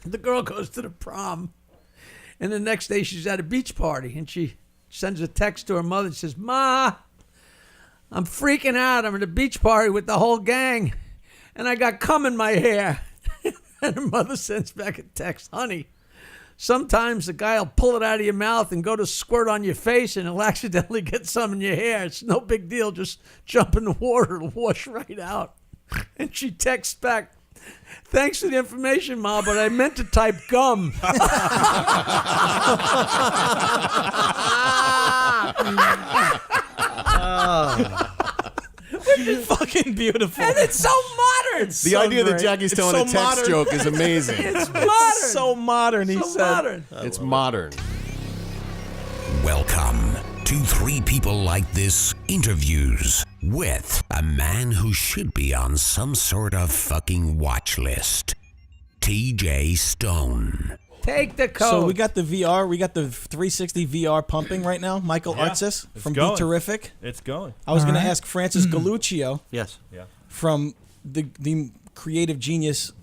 The girl goes to the prom, and the next day she's at a beach party, and she sends a text to her mother. She says, "Ma, I'm freaking out. I'm at a beach party with the whole gang, and I got cum in my hair." And her mother sends back a text, "Honey, sometimes the guy will pull it out of your mouth and go to squirt on your face, and he'll accidentally get some in your hair. It's no big deal. Just jump in the water. It'll wash right out." And she texts back, "Thanks for the information, Ma, but I meant to type gum." Which is fucking beautiful. And it's so modern. The idea that Jackie's telling a text joke is amazing. It's modern. So modern, he said. Modern. It's modern. Welcome to Three People Like This Interviews with a man who should be on some sort of fucking watch list, TJ Stone. Take the code. So we got the VR, we got the 360 VR pumping right now. Michael Artsis from Be Terrific. It's going. I was going to ask Francis Galluccio. Yes. Yeah. From the creative genius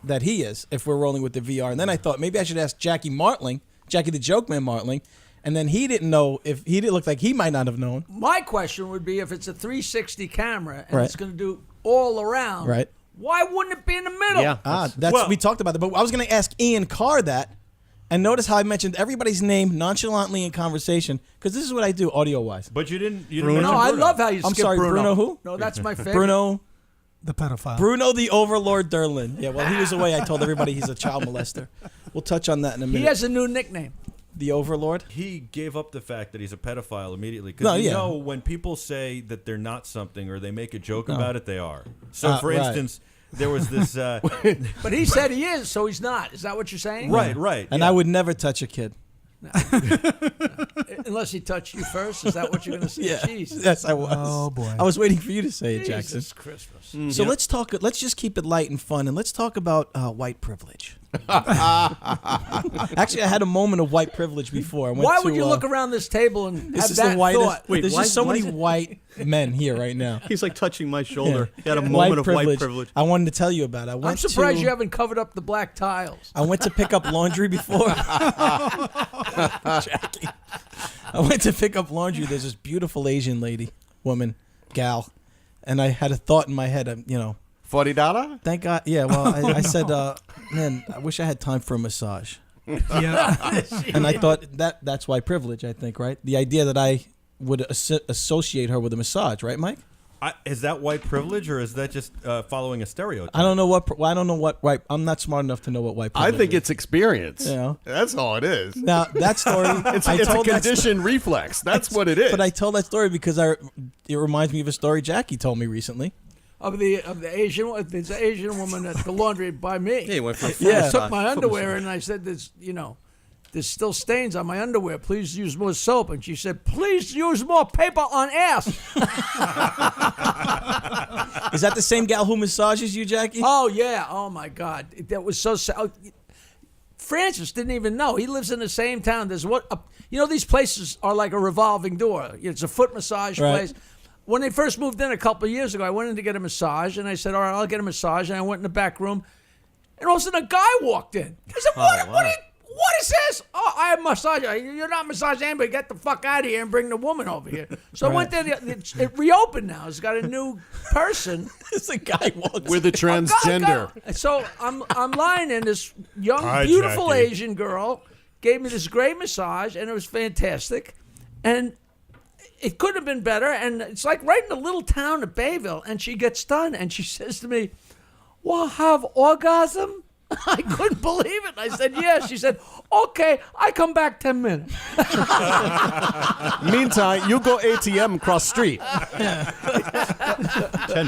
that he is, if we're rolling with the VR. And then I thought maybe I should ask Jackie Martling, Jackie the Joke Man Martling. And then he didn't know if he didn't look like he might not have known. My question would be if it's a 360 camera and Right. it's going to do all around. Right. Why wouldn't it be in the middle? Yeah. We talked about that. But I was going to ask Ian Karr that. And notice how I mentioned everybody's name nonchalantly in conversation, because this is what I do audio-wise. But you didn't No, mention I Bruno. love how you skip I'm sorry, Bruno who? No, that's my favorite. Bruno The pedophile. Bruno the Overlord Derlin. Yeah, well, he was away. I told everybody he's a child molester. We'll touch on that in a minute. He has a new nickname. The Overlord? He gave up the fact that he's a pedophile immediately. Because No, you yeah. know when people say that they're not something or they make a joke about it, they are. So, for right. instance, there was this... But he said he is, so he's not. Is that what you're saying? right. And yeah. I would never touch a kid. Unless he touched you first. Is that what you're going to say? Yeah. Jesus. Yes, I was. Oh, boy. I was waiting for you to say it, Jackson. Jesus Christmas. So let's talk. Let's just keep it light and fun, and let's talk about white privilege. Actually, I had a moment of white privilege before. I went Why to, would you look around this table and This have is that the whitest. thought? Wait, There's why- just so why many is it- white men here right now. He's like touching my shoulder. Yeah. He had a moment of white privilege. I wanted to tell you about it. I went I'm surprised to, you haven't covered up the black tiles. I went to pick up laundry before. Jackie. I went to pick up laundry. There's this beautiful Asian lady, woman, gal, and I had a thought in my head. $40? Thank God. Yeah. Well, I said, man, I wish I had time for a massage. Yeah. And I thought that's why privilege. I think, right? The idea that I would associate her with a massage, right, Mike? Is that white privilege or is that just following a stereotype? I don't know what. I don't know what. Right. I'm not smart enough to know what white I privilege think is. it's experience. Yeah. That's all it is. Now that story. It's I a told that conditioned reflex. That's what it is. But I told that story because it reminds me of a story Jackie told me recently. Of the Asian woman at the laundry by me. He went for Yeah. I took my underwear and I said, "There's still stains on my underwear. Please use more soap." And she said, "Please use more paper on ass." Is that the same gal who massages you, Jackie? Oh yeah. Oh my God. That was so sad. Francis didn't even know. He lives in the same town. There's these places are like a revolving door. It's a foot massage Right. place. When they first moved in a couple of years ago, I went in to get a massage, and I said, "All right, I'll get a massage." And I went in the back room, and all of a sudden a guy walked in. I said, "What is this?" "Oh, I have a massage." "You're not massaging anybody. Get the fuck out of here and bring the woman over here." So I went there. It reopened now. It's got a new person. It's a guy walks. With a transgender. So I'm lying in this young, Hi, beautiful Jackie. Asian girl gave me this great massage, and it was fantastic. And it couldn't have been better. And it's like right in the little town of Bayville. And she gets done, and she says to me, "Well, have orgasm?" I couldn't believe it. I said, "Yeah." She said, "Okay, I come back 10 minutes." Meantime, you go ATM across street. 10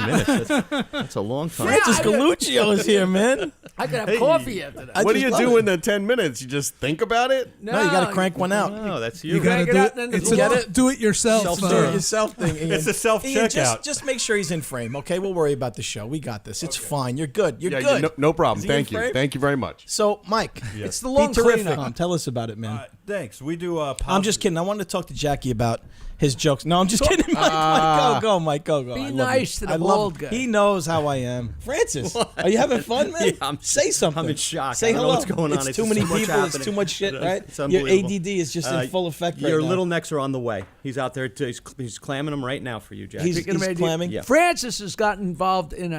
minutes. That's a long time. Francis Galluccio is here, man. I could have coffee after that. I What do just you love do it. in the 10 minutes? You just think about it? No, you got to crank one out. Oh, that's you. You gotta Crank it do out it. and then It's do a it. do it yourself. Do it yourself thing, Ian. It's a self-checkout. Ian, just make sure he's in frame, okay? We'll worry about the show. We got this. It's fine. You're good. You're Yeah, good. no problem. Is he in Thank you. frame? Thank you very much. So, Mike, It's the long be terrific. cleanup. Tell us about it, man. Thanks. We do. I'm just kidding. I wanted to talk to Jackie about his jokes. No, I'm just kidding, Mike. Go, Mike. Go. Be I love nice you. to the I love bald you. guy. He knows how I am. Francis, are you having fun, man? Yeah, Say something. I'm in shock. Say I don't hello. know what's going on. It's It's too just many so much people. It's happening. too much shit, right? It's Your unbelievable. ADD is just in full effect right Your now. little necks are on the way. He's out there. He's clamming them right now for you, Jack. He's Speaking of AD, clamming. Yeah. Francis has gotten involved in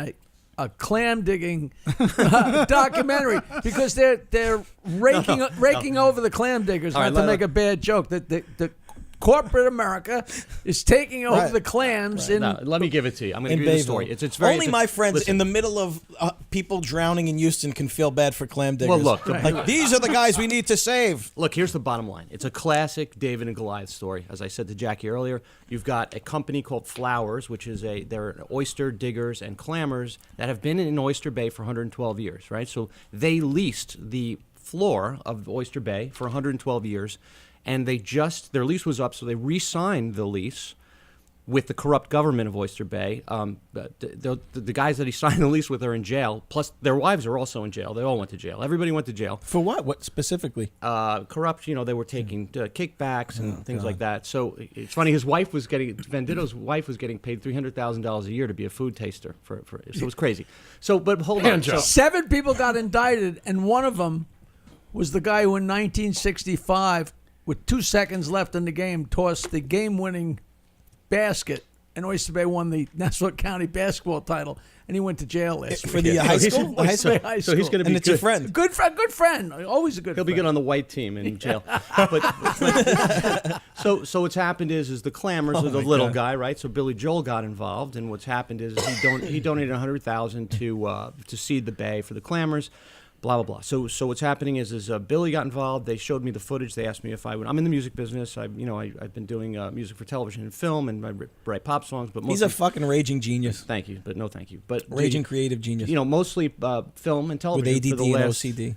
a clam digging documentary because they're raking over the clam diggers. All right, not to make a bad joke, that the corporate America is taking over Right. the clams in. No, let me give it to you. I'm going to In give you the Bayville. story. It's very. Only it's a- my friends listen. in the middle of people drowning in Houston can feel bad for clam diggers. Well, look, like these are the guys we need to save. Look, here's the bottom line. It's a classic David and Goliath story. As I said to Jackie earlier, you've got a company called Flowers, which is they're oyster diggers and clammers that have been in Oyster Bay for 112 years, right? So they leased the floor of Oyster Bay for 112 years, and their lease was up, so they re-signed the lease with the corrupt government of Oyster Bay. The guys that he signed the lease with are in jail, plus their wives are also in jail. They all went to jail. Everybody went to jail. For what? What specifically? Corrupt, they were taking kickbacks and things like that. So it's funny, Venditto's wife was getting paid $300,000 a year to be a food taster. So it was crazy. So, but hold on. So, 7 people got indicted, and one of them was the guy who in 1965, with 2 seconds left in the game, tossed the game-winning basket, and Oyster Bay won the Nassau County basketball title, and he went to jail last For week. the high school? The high Oyster Bay school? High so he's School. going to be And it's your friend. Good friend, always a good He'll friend. be good on the white team in jail. But so what's happened is the clammers are the little guy, right? So Billy Joel got involved, and what's happened is he donated $100,000 to seed the bay for the clammers. Blah blah blah. So what's happening is Billy got involved. They showed me the footage. They asked me if I would. I'm in the music business. I've been doing music for television and film, and I write pop songs. But He's mostly, a fucking raging genius. thank you, but no thank you. But Raging creative genius. mostly film and with television. ADD for the and last, OCD.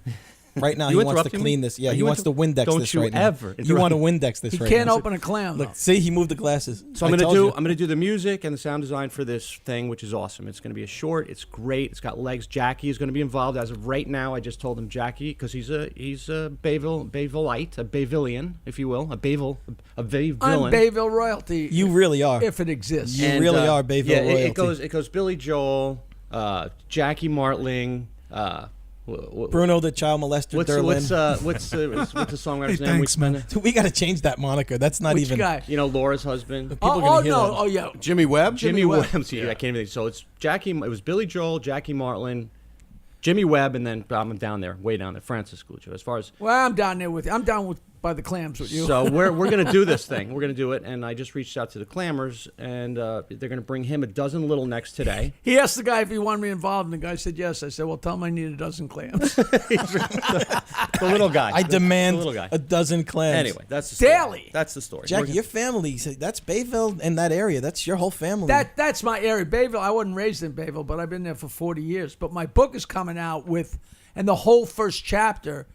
Right now, You he wants to interrupting me? clean this. Yeah, Are he you wants to Windex Don't this you right now. ever You want to interrupt. Windex this He right can't now. open a clam, though. Look, see, he moved the glasses. So I'm I going to told you. I'm going to do the music and the sound design for this thing, which is awesome. It's going to be a short. It's great. It's got legs. Jackie is going to be involved as of right now. I just told him Jackie because he's a Bayvilleite, a Bayvillian, if you will, a Bayville, a I'm Bayvillian. Bayville royalty. You really are. if it exists. You really are Bayville yeah, royalty. it goes Billy Joel, Jackie Martling. Bruno the child molester What's Derlin. the songwriter's Hey, name? thanks, man. We got to change that moniker. That's not Which even. guy? Laura's husband. People are Oh, gonna hear no. that. Oh, yeah. Jimmy Webb? Jimmy Webb. Webb. See, I can't even think. So it's Jackie. It was Billy Joel, Jackie Martling, Jimmy Webb, and then I'm down there, way down there, Francis Galluccio. As far as Well, I'm down there with you. I'm down with by the clams with you. so we're gonna do this thing. We're gonna do it, and I just reached out to the clammers, and they're gonna bring him a dozen little necks today. He asked the guy if he wanted me involved, and the guy said yes. I said, well, tell him I need a dozen clams. The little guy. I demand the little guy. a dozen clams. Anyway, that's the story. Daily. That's the story. Jackie, We're- your family, that's Bayville and that area. That's your whole family. That's my area. Bayville, I wasn't raised in Bayville, but I've been there for 40 years. But my book is coming out with, and the whole first chapter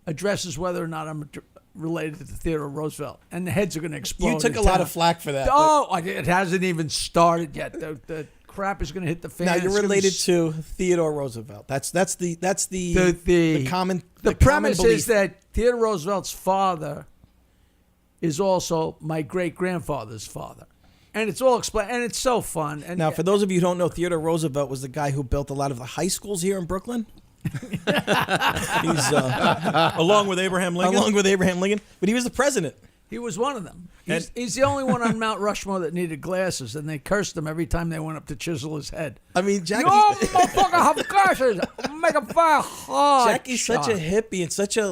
addresses whether or not I'm related to Theodore Roosevelt. And the heads are going to explode. you took in a lot town. of flack for that. Oh, it hasn't even started yet. The crap is going to hit the fan. Now It's you're gonna be related to Theodore Roosevelt. That's the common The common premise belief. is that Theodore Roosevelt's father is also my great-grandfather's father. And it's all explained, and it's so fun. And Now, for those of you who don't know, Theodore Roosevelt was the guy who built a lot of the high schools here in Brooklyn. He's Along with Abraham Lincoln. along with Abraham Lincoln, but he was the president. he was one of them. He's the only one on Mount Rushmore that needed glasses, and they cursed him every time they went up to chisel his head. I mean, Jackie. You motherfucker have glasses. Make a fire hard. Jackie's such a hippie and such a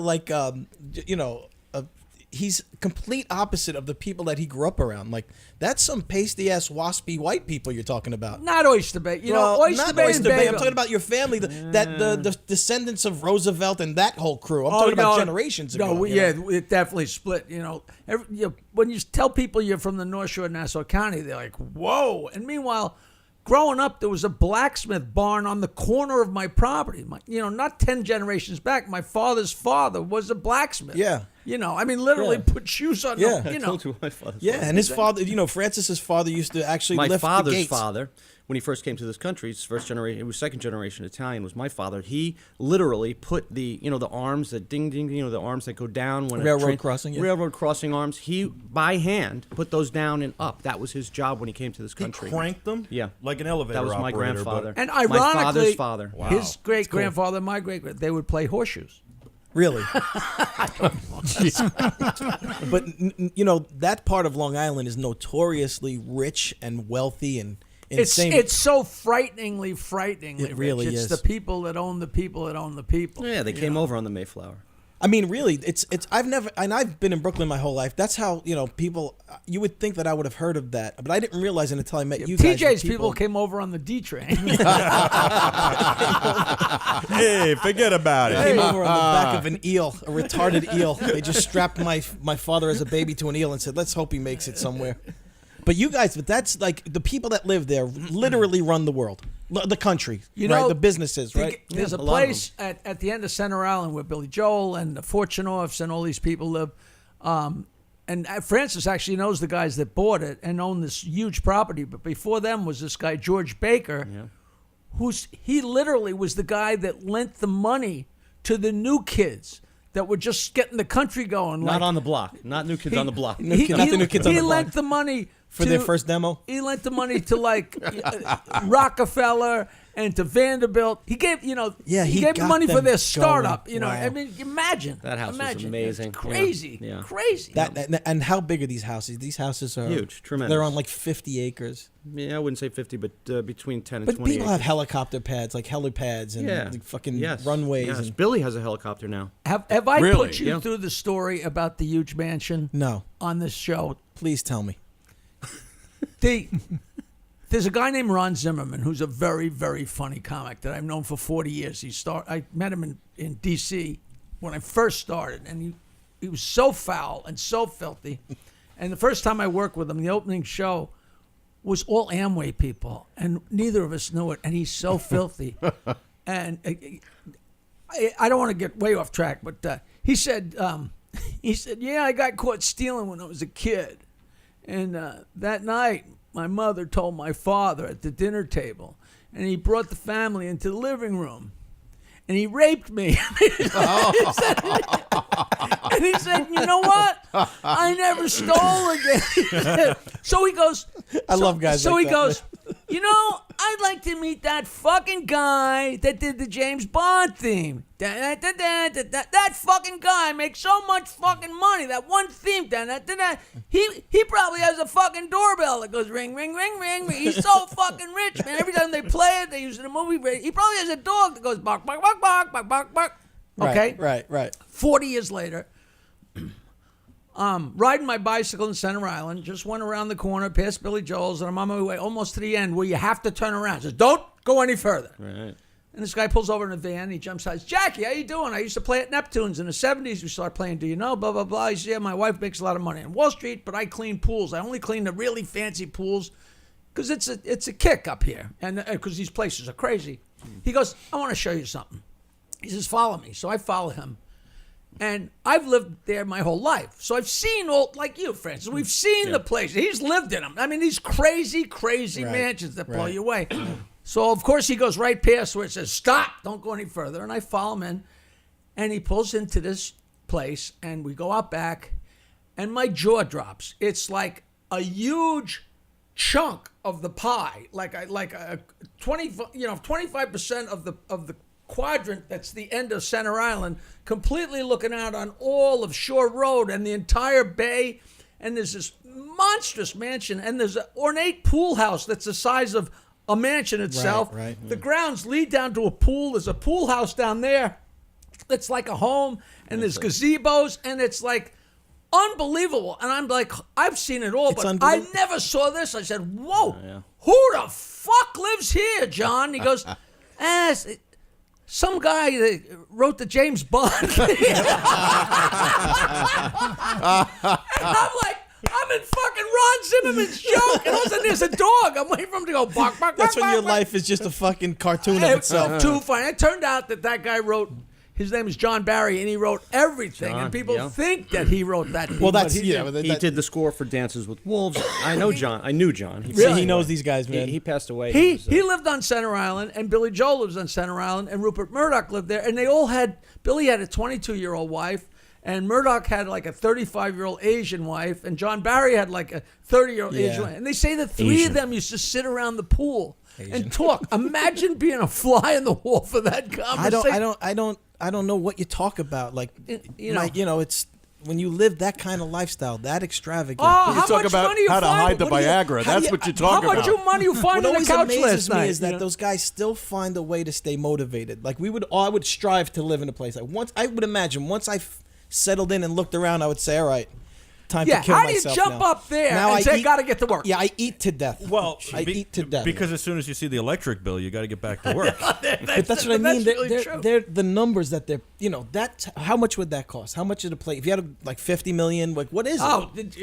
he's complete opposite of the people that he grew up around. Like that's some pasty ass waspy white people you're talking about. Not Oyster Bay. You know, Well, Oyster not Bay Oyster and Bay. I'm Bayville. talking about your family, the descendants of Roosevelt and that whole crew. I'm talking about generations ago. No, you know? it definitely split. When you tell people you're from the North Shore of Nassau County, they're like, "Whoa!" And meanwhile, growing up, there was a blacksmith barn on the corner of my property. Not 10 generations back. My father's father was a blacksmith. Yeah. You know, I mean, literally Yeah. put shoes on. Yeah. them, you I know. told you my father's Yeah, father. and his father, you know, Francis's father used to actually My lift the father's gates. father, when he first came to this country, his first generation, it was second generation Italian, was my father. He literally put the, you know, the arms, the ding ding, you know, the arms that go down when Railroad crossing, yeah. railroad crossing arms. He by hand put those down and up. That was his job when he came to this He country. cranked them? Yeah. Like an elevator That was my operator, grandfather. And my ironically, father's father. his great grandfather, my great, they would play horseshoes. Really? But you know, that part of Long Island is notoriously rich and wealthy and insane. It's so frighteningly It really rich. It's is. the people that own the people that own the people. Yeah, they came over on the Mayflower. I mean, really, it's. I've been in Brooklyn my whole life. That's how, you know, people. You would think that I would have heard of that, but I didn't realize it until I met you guys. TJ's people came over on the D train. Hey, forget about it. Came over on the back of an eel, a retarded eel. They just strapped my father as a baby to an eel and said, "Let's hope he makes it somewhere." But you guys, but that's like the people that live there literally run the world, the country, You right? know, The businesses, right? There's Yeah, a a lot of place at the end of Center Island where Billy Joel and the Fortunoffs and all these people live. And Francis actually knows the guys that bought it and owned this huge property. But before them was this guy, George Baker, he literally was the guy that lent the money to the new kids that were just getting the country going. Not like, on the block. Not new kids on the block. Not the new kids on he the block. lent the money For to, their first demo? He lent the money to like Rockefeller and to Vanderbilt. He gave, he he gave got money for them their startup. going. You know, Wow. I mean, imagine That house was imagine. amazing. It's crazy, Yeah. crazy. And how big are these houses? These houses are Huge, tremendous. They're on like 50 acres. Yeah, I wouldn't say 50, but between 10 and But 20 people have acres. helicopter pads, like helipads and Yeah. like fucking Yes. runways. Yes. And, Billy has a helicopter now. Have I Really? put you Yeah. through the story about the huge mansion no, on this show? please tell me. There's a guy named Ron Zimmerman who's a very, very funny comic that I've known for 40 years. I met him in D.C. when I first started, and he was so foul and so filthy. And the first time I worked with him, the opening show was all Amway people, and neither of us knew it. And he's so filthy. And I don't want to get way off track, but he said, yeah, I got caught stealing when I was a kid. And that night, my mother told my father at the dinner table, and he brought the family into the living room, and he raped me. And he said, you know what? I never stole again. So he goes, I love guys So like he that. goes, you know, I'd like to meet that fucking guy that did the James Bond theme. That fucking guy makes so much fucking money. That one theme. He probably has a fucking doorbell that goes ring, ring, ring, ring. He's so fucking rich, man. Every time they play it, they use it in a movie. He probably has a dog that goes bark, bark, bark, bark, bark, bark, bark. Okay? Right. 40 years later, riding my bicycle in Center Island, just went around the corner, past Billy Joel's, and I'm on my way almost to the end where you have to turn around. Says, don't go any further. Right. And this guy pulls over in a van, he jumps out. He says, Jackie, how you doing? I used to play at Neptune's in the 70s. We started playing, do you know, blah, blah, blah. He says, yeah, my wife makes a lot of money on Wall Street, but I clean pools. I only clean the really fancy pools because it's a kick up here, and because these places are crazy. He goes, I want to show you something. He says, follow me. So I follow him. And I've lived there my whole life. So I've seen all, like you, Francis, we've seen the place. He's lived in them. I mean, these crazy, crazy Right. mansions that blow Right. you away. So, of course, he goes right past where it says, stop, don't go any further. And I follow him in. And he pulls into this place, and we go out back, and my jaw drops. It's like a huge chunk of the pie, like a 25% of the quadrant that's the end of Center Island, completely looking out on all of Shore Road and the entire bay. And there's this monstrous mansion, and there's an ornate pool house that's the size of a mansion itself. Right. The grounds lead down to a pool. There's a pool house down there that's like a home, and there's gazebos, and it's like unbelievable. And I'm like, I've seen it all, It's but I unbelievable. never saw this. I said, whoa, who the fuck lives here, John? He goes, some guy that wrote the James Bond thing. And I'm like, I'm in fucking Ron Zimmerman's joke, and all of a sudden there's a dog. I'm waiting for him to go bark, bark, That's bark, when your bark, bark. life is just a fucking cartoon of It's itself. too funny. It turned out that guy wrote His name is John Barry, and he wrote everything. John, and people yeah. think that he wrote that. Well, but that's he yeah. didn't. but He that- did the score for Dances with Wolves. I know John. I knew John. He, See, Really? he knows these guys, man. he passed away. He was, lived on Center Island, and Billy Joel lives on Center Island, and Rupert Murdoch lived there, and they all had. Billy had a 22-year-old wife, and Murdoch had like a 35-year-old Asian wife, and John Barry had like a 30-year-old Yeah. Asian wife. And they say the three Asian. of them used to sit around the pool and talk. Imagine being a fly in the wall for that conversation. I don't know what you talk about. Like, You know. it's when you live that kind of lifestyle, that extravagant. Oh, You how talk much about money you how to find? hide the What do you- Viagra. how do That's you- what you How talk about. much money you find What in the always couch amazes last me night? is that those guys still find a way to stay motivated. Like I would strive to live in a place. Like once I would imagine once I settled in and looked around, I would say, all right, time Yeah, to kill how do you myself jump now. up there Now and I say, eat- "Gotta get to work"? Yeah, I eat to death. Well, I eat to death because as soon as you see the electric bill, you got to get back to work. But that's what I mean. That's really They're, true. they're the numbers that they're. That how much would that cost? How much did it play? If you had like 50 million, like what is Oh, it?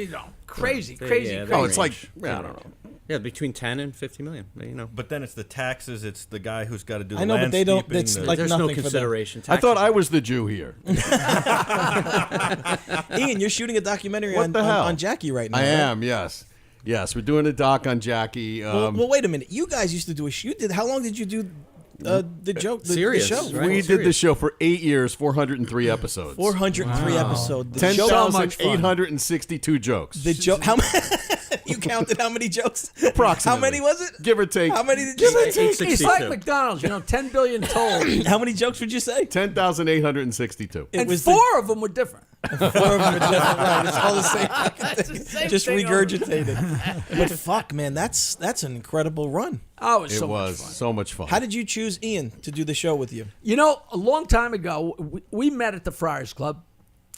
crazy, Yeah, crazy, yeah, crazy. Oh, it's like, I don't know. yeah, between 10 and 50 million. But then it's the taxes. It's the guy who's got to do the I know, but they don't- landscaping, it's the- like There's nothing no for them. consideration. I thought Taxes. I was the Jew here. Ian, you're shooting a documentary What on, the on, hell? on Jackie right now. I right? am, yes. Yes, we're doing a doc on Jackie. Well, wait a minute. You guys used to do a shoot. How long did you do the joke? The Serious, show. right? we did serious. the show for 8 years, 403 episodes. 403 episodes. The joke. 10,862 jokes. The joke. How many? You counted how many jokes? Approximately. How many was it? Give or take. How many did you say? 862. It's like McDonald's, 10 billion told, How many jokes would you say? 10,862. It and was four of them were different. 4 of them are different. Right. It's all the same. It's the same Just thing over. regurgitated. But fuck, man, that's an incredible run. Oh, it was It so was much fun. so much fun. How did you choose Ian to do the show with you? A long time ago, we met at the Friars Club.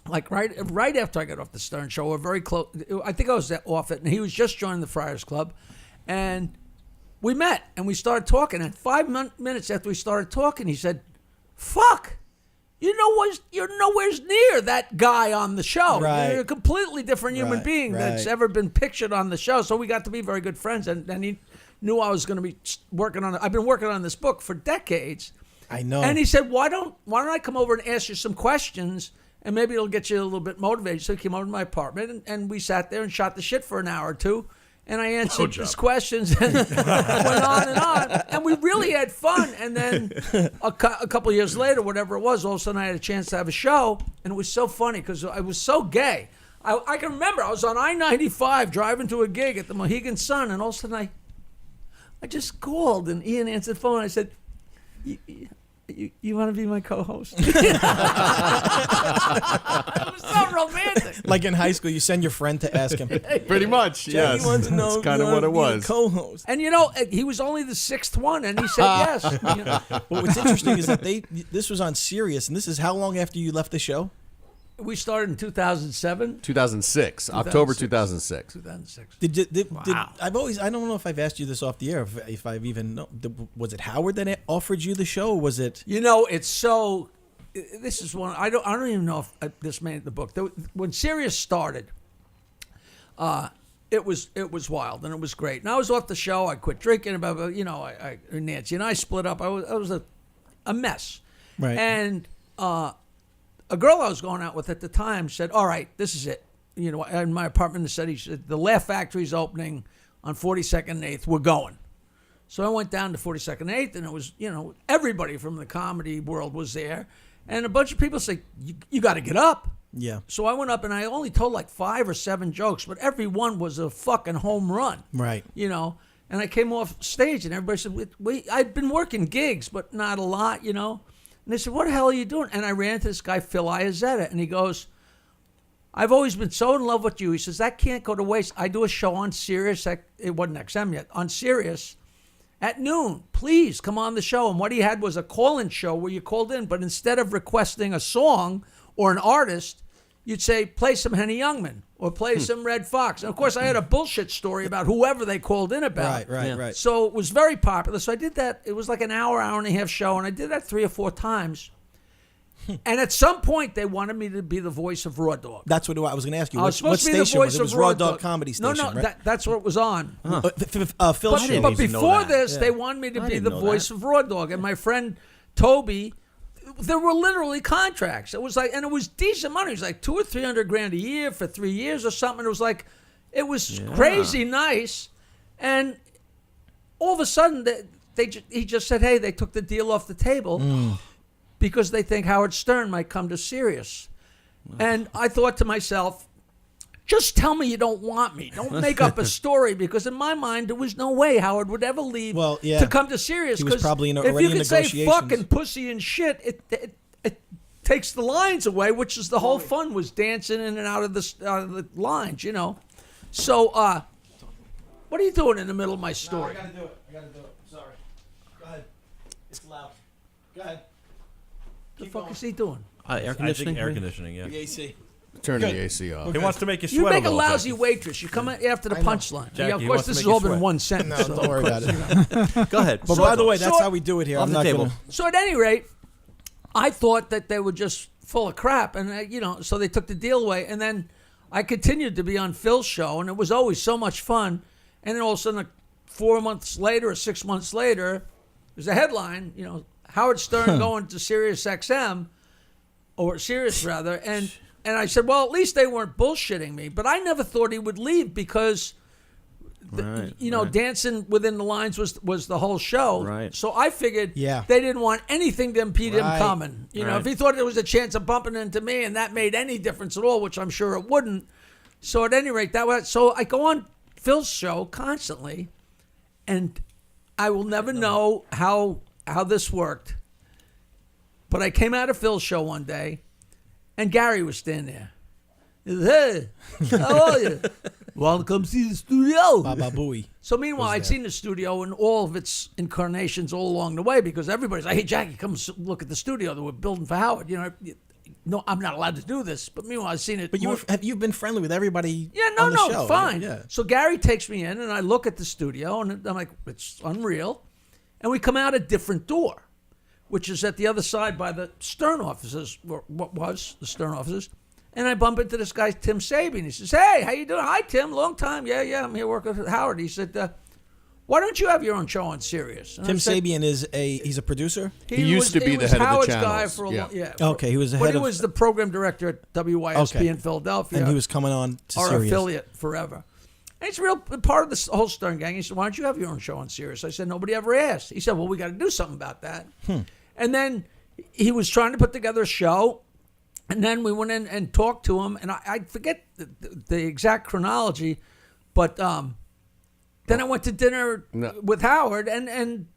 Like right after I got off the Stern Show, we're very close. I think I was off it, and he was just joining the Friars Club, and we met and we started talking. And 5 minutes after we started talking, he said, "Fuck, you're nowhere near that guy on the show. Right. You're a completely different human Right, being that's right. ever been pictured on the show." So we got to be very good friends, and he knew I was going to be working on it. I've been working on this book for decades. I know. And he said, why don't I come over and ask you some questions, and maybe it'll get you a little bit motivated. So he came over to my apartment, and we sat there and shot the shit for an hour or two. And I answered his questions and went on. And we really had fun. And then a couple of years later, whatever it was, all of a sudden I had a chance to have a show. And it was so funny because I was so gay. I can remember I was on I-95 driving to a gig at the Mohegan Sun, and all of a sudden I just called, and Ian answered the phone. And I said, you want to be my co-host? It was so romantic. Like in high school, you send your friend to ask him. Pretty much, yes. He wants to know That's if kind you of what wanna it be a was. Co-host. And he was only the sixth one, and he said yes. But what's interesting is that this was on Sirius, and this is how long after you left the show? We started in 2007. 2006, October 2006. 2006. Did Wow. I don't know if I've asked you this off the air, if I've even know. Was it Howard that offered you the show, or was it? It's so. This is one I don't even know if this made the book. When Sirius started, it was wild and it was great. And I was off the show. I quit drinking. Nancy and I split up. I was a mess. Right. And a girl I was going out with at the time said, "All right, this is it." In my apartment in the city, she said, "The Laugh Factory's opening on 42nd and 8th. We're going." So I went down to 42nd and 8th, and it was, everybody from the comedy world was there. And a bunch of people say, you got to get up. Yeah. So I went up, and I only told like 5 or 7 jokes, but every one was a fucking home run. Right. And I came off stage, and everybody said, I'd been working gigs, but not a lot, And they said, what the hell are you doing? And I ran into this guy, Phil Iazetta, and he goes, I've always been so in love with you. He says, that can't go to waste. I do a show on Sirius. It wasn't XM yet. On Sirius at noon. Please come on the show. And what he had was a call-in show where you called in, but instead of requesting a song or an artist, you'd say, play some Henny Youngman or play some Red Fox. And, of course, I had a bullshit story about whoever they called in about. Right. So it was very popular. So I did that. It was like an hour and a half show, and I did that 3 or 4 times. And at some point, they wanted me to be the voice of Raw Dog. That's what I was going to ask you. I What, was supposed what to be the station voice was it? It of was Raw Raw Dog Comedy Station, No, right? that's what it was on. Phil's show. But even know before that. this, they wanted me to I be didn't the know voice that. of Raw Dog. And my friend Toby there were literally contracts. It was like, and it was decent money. It was like $200,000 or $300,000 a year for 3 years or something. It was like, it was crazy nice. And all of a sudden, he just said, hey, they took the deal off the table because they think Howard Stern might come to Sirius. And I thought to myself, just tell me you don't want me. Don't make up a story, because in my mind there was no way Howard would ever leave to come to Sirius. He was probably if already you in could say negotiations. fuck and pussy and shit, it takes the lines away, which is the whole fun, was dancing in and out of the lines, you know. So, what are you doing in the middle of my story? I gotta do it. Sorry. Go ahead. It's loud. Go ahead. The fuck is he doing? Air I conditioning. think air conditioning. Yeah. The AC. Turning Good. the AC off. He wants to make you You sweat make a little lousy bit. waitress. You come after the punchline. Jackie, Yeah, of he course, wants to this make has you all been sweat. one sentence. No, don't worry about it. Go ahead. But by the way, that's how we do it here. Off I'm the not table. gonna. So at any rate, I thought that they were just full of crap, and so they took the deal away. And then I continued to be on Phil's show, and it was always so much fun. And then all of a sudden, 4 months later or 6 months later, there's a headline, Howard Stern going to Sirius XM, or Sirius rather, and I said, well, at least they weren't bullshitting me. But I never thought he would leave, because dancing within the lines was the whole show. Right. So I figured Yeah. they didn't want anything to impede him Right. coming. Right. If he thought there was a chance of bumping into me and that made any difference at all, which I'm sure it wouldn't. So at any rate, so I go on Phil's show constantly, and I will never know how this worked. But I came out of Phil's show one day, and Gary was standing there. He said, hey, how are you? Want to come see the studio? Baba Booey. So meanwhile, I'd seen the studio in all of its incarnations all along the way, because everybody's like, hey, Jackie, come look at the studio that we're building for Howard. No, I'm not allowed to do this. But meanwhile, I've seen it. But you've been friendly with everybody. Yeah, on the no, show. fine. Yeah. So Gary takes me in, and I look at the studio, and I'm like, it's unreal. And we come out a different door, which is at the other side by the Stern offices, or what was the Stern offices. And I bump into this guy, Tim Sabian. He says, hey, how you doing? Hi, Tim, long time. Yeah, I'm here working with Howard. He said, why don't you have your own show on Sirius? And Tim I said, Sabian he's a producer. He used to be the head of the Howard's channels. guy for a Yeah. long, yeah. Okay, he was the But head he of. was the program director at WYSP Okay. in Philadelphia. and he was coming on to our Sirius. affiliate forever. And he's a real part of the whole Stern gang. He said, why don't you have your own show on Sirius? I said, nobody ever asked. He said, well, we got to do something about that. And then he was trying to put together a show. And then we went in and talked to him. And I forget the exact chronology. But then I went to dinner with Howard. And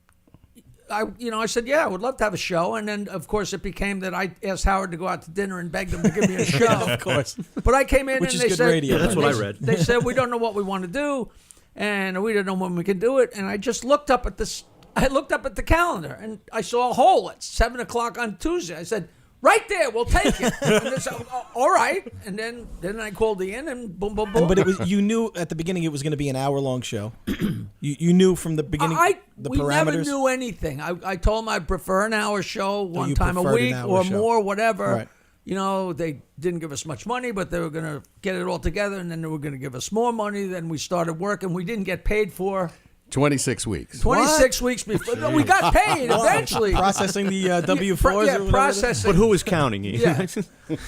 I said, yeah, I would love to have a show. And then, of course, it became that I asked Howard to go out to dinner and begged him to give me a show. Of course. But I came in Which and is they good said, radio. That's what I read. They said, we don't know what we want to do, and we don't know when we can do it. And I just looked up at this. I looked up at the calendar, and I saw a hole at 7:00 on Tuesday. I said, right there, we'll take it. And they said, all right. And then I called Ian, and boom, boom, boom. But you knew at the beginning it was going to be an hour-long show. you knew from the beginning the we parameters. never knew anything. I told him I prefer an hour show one you time a preferred an week hour or show. more, whatever. Right. They didn't give us much money, but they were going to get it all together, and then they were going to give us more money. Then we started working. We didn't get paid for 26 weeks. 26 weeks before. No, we got paid eventually. Processing the W-4s. Yeah, or whatever. processing. But who was counting? Yeah.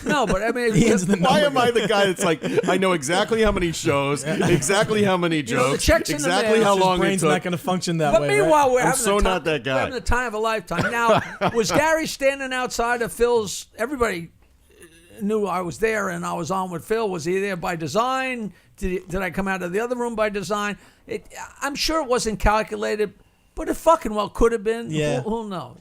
No, but I mean, Ian's the Why number am I the guy that's like, I know exactly how many shows, exactly how many know, the jokes, checks in the exactly mail. how His long it brain's took? not going to function that But way. right? meanwhile, we're I'm having so the time, not that guy. We're having the time of a lifetime. Now, was Gary standing outside of Phil's? Everybody knew I was there, and I was on with Phil. Was he there by design? Did I come out of the other room by design? I'm sure it wasn't calculated, but it fucking well could have been. Yeah. Who'll know?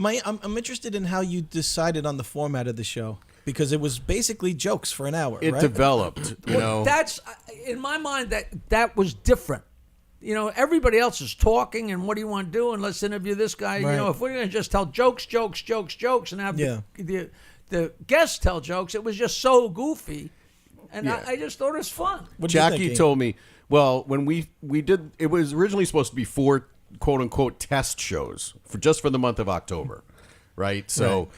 I'm interested in how you decided on the format of the show, because it was basically jokes for an hour, It right? developed, That's in my mind that was different. Everybody else is talking, and what do you want to do? And let's interview this guy. Right. If we're going to just tell jokes, and have the guests tell jokes, it was just so goofy, and Yeah. I just thought it was fun. What did you think, Jackie Ian? told me, well, when we did, it was originally supposed to be 4 quote unquote test shows for the month of October, right? So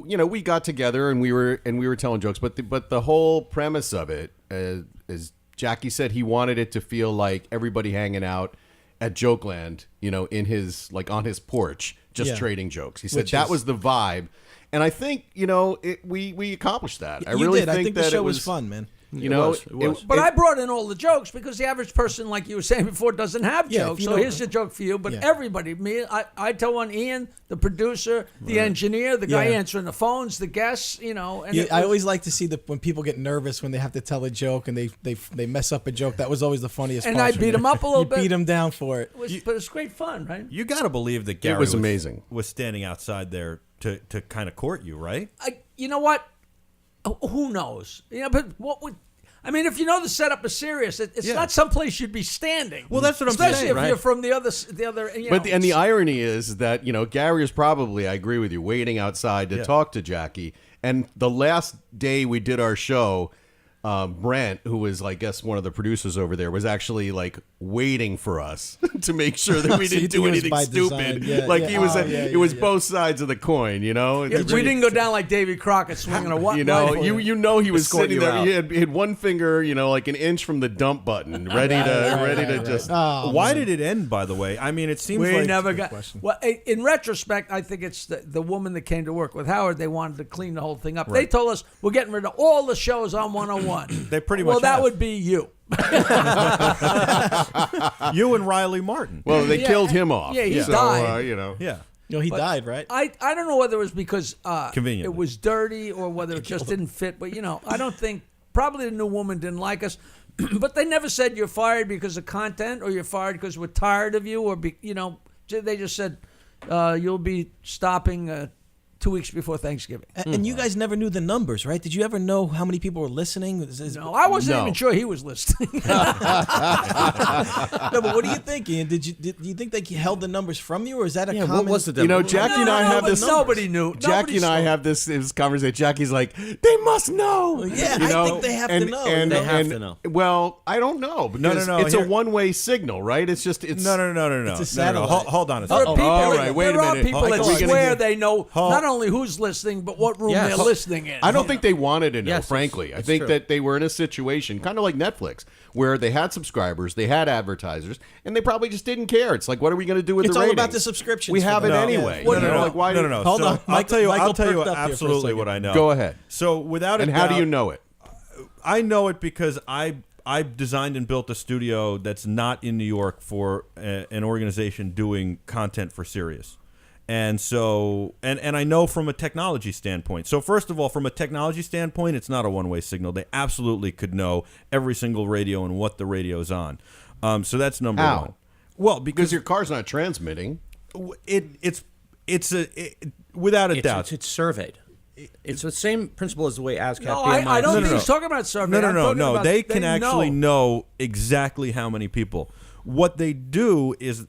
we got together and we were telling jokes, but the whole premise of it is Jackie said he wanted it to feel like everybody hanging out at Jokeland, in his on his porch, just Yeah. trading jokes. He said Which that is- was the vibe, and I think we accomplished that. I You really did. I think the that show it was fun, man. It was. But I brought in all the jokes because the average person, like you were saying before, doesn't have Yeah, if jokes. you So don't- here's a joke for you. But Yeah. everybody, I tell one, Ian, the producer, the engineer, the guy Yeah. answering the phones, the guests, And Yeah, it I was- always like to see when people get nervous when they have to tell a joke and they mess up a joke. That was always the funniest And part. I for beat me. him up a little You bit. beat him down for it. but it's great fun, right? You got to believe that Gary was amazing. was standing outside there to kind of court you, right? You know what? Who knows? But what would? I mean, if you know the setup is serious, it's Yeah. not someplace you'd be standing. Well, that's what I'm Especially saying, if right? you're from the other. But the irony is that Gary is probably, I agree with you, waiting outside to Yeah. talk to Jackie. And the last day we did our show, Brent, who was, I guess, one of the producers over there, was actually waiting for us to make sure that we So you didn't do think it was anything by stupid. design. Yeah, He yeah. was, Oh, yeah, it was yeah. both sides of the coin, we didn't go down like Davy Crockett swinging a what? rifle. he was Escort sitting you there. out. He had one finger, like an inch from the dump button, ready to just. Oh, Why did it end, by the way? I mean, it seems We like never got. question. Well, in retrospect, I think it's the woman that came to work with Howard. They wanted to clean the whole thing up. They told us we're getting rid of all the shows on 101. They pretty Well, much that have. would be you. you and Riley Martin. Well, they Yeah, killed him off. yeah, he so, died. Yeah. He died, right? I don't know whether it was because Conveniently. it was dirty or whether it just didn't fit. But I don't think probably the new woman didn't like us. But they never said you're fired because of content or you're fired because we're tired of you or they just said you'll be stopping 2 weeks before Thanksgiving. And you guys never knew the numbers, right? Did you ever know how many people were listening? No, I wasn't No. even sure he was listening. No, but what do you think, Ian? Do you think they held the numbers from you, or is that a Yeah, common? what was the Jackie and I have but this. nobody knew. Jackie and I have this conversation. Jackie's like, they must know. Yeah, I think they have to know. They have to know. Well, I don't know because no, it's a here- one-way signal, right? It's just it's No. It's a satellite. Hold on a There second. are people, all right, wait a there are minute. people Hold that on. We're gonna swear get- they know Hold- not only who's listening, but what room Yes. they're listening in. I don't think they wanted to know, Yes, frankly. I it's think true. that they were in a situation, kind of like Netflix, where they had subscribers, they had advertisers, and they probably just didn't care. It's like, what are we going to do with It's the all ratings? about the subscriptions We for have it them. anyway. Yeah. You know, like, why? No. Hold So on. I'll tell you Michael absolutely perked up here for a absolutely second. what I know. Go ahead. So without a And doubt, how do you know it? I know it because I designed and built a studio that's not in New York for an organization doing content for Sirius. And so, and I know from a technology standpoint. So first of all, from a technology standpoint, it's not a one-way signal. They absolutely could know every single radio and what the radio's on. So that's number How? one. Well, Because because your car's not transmitting. it's without a doubt. It's surveyed. It's the same principle as the way ASCAP. No, BMI I don't No, no, think no. he's talking about survey. No. I'm talking about They can actually know exactly how many people. What they do is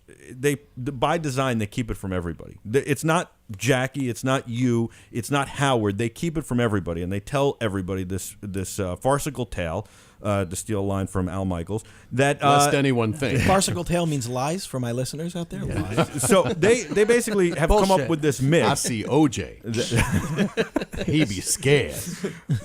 by design, they keep it from everybody. It's not Jackie, it's not you, it's not Howard. They keep it from everybody, and they tell everybody this farcical tale. To steal a line from Al Michaels, that Lest anyone think. Farcical tale means lies for my listeners out there. Lies. so they basically have come up Bullshit. with this I myth. see OJ. He be scared.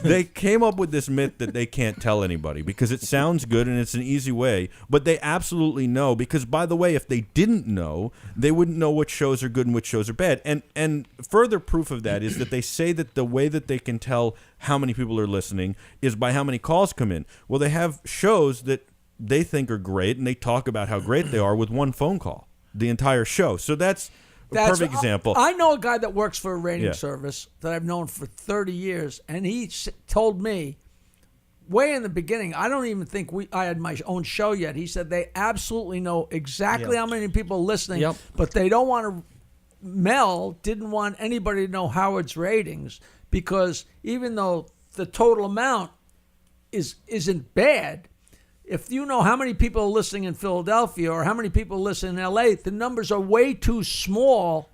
They came up with this myth that they can't tell anybody because it sounds good and it's an easy way, but they absolutely know because, by the way, if they didn't know, they wouldn't know which shows are good and which shows are bad. And further proof of that is that they say that the way that they can tell how many people are listening is by how many calls come in. Well, they have shows that they think are great and they talk about how great they are with one phone call, the entire show. So that's a perfect example. I know a guy that works for a rating Yeah. service that I've known for 30 years, and he told me way in the beginning, I don't even think I had my own show yet. He said they absolutely know exactly how many people are listening, Yep. but they don't want to. Mel didn't want anybody to know Howard's ratings because even though the total amount isn't bad, if you know how many people are listening in Philadelphia or how many people listen in LA, the numbers are way too small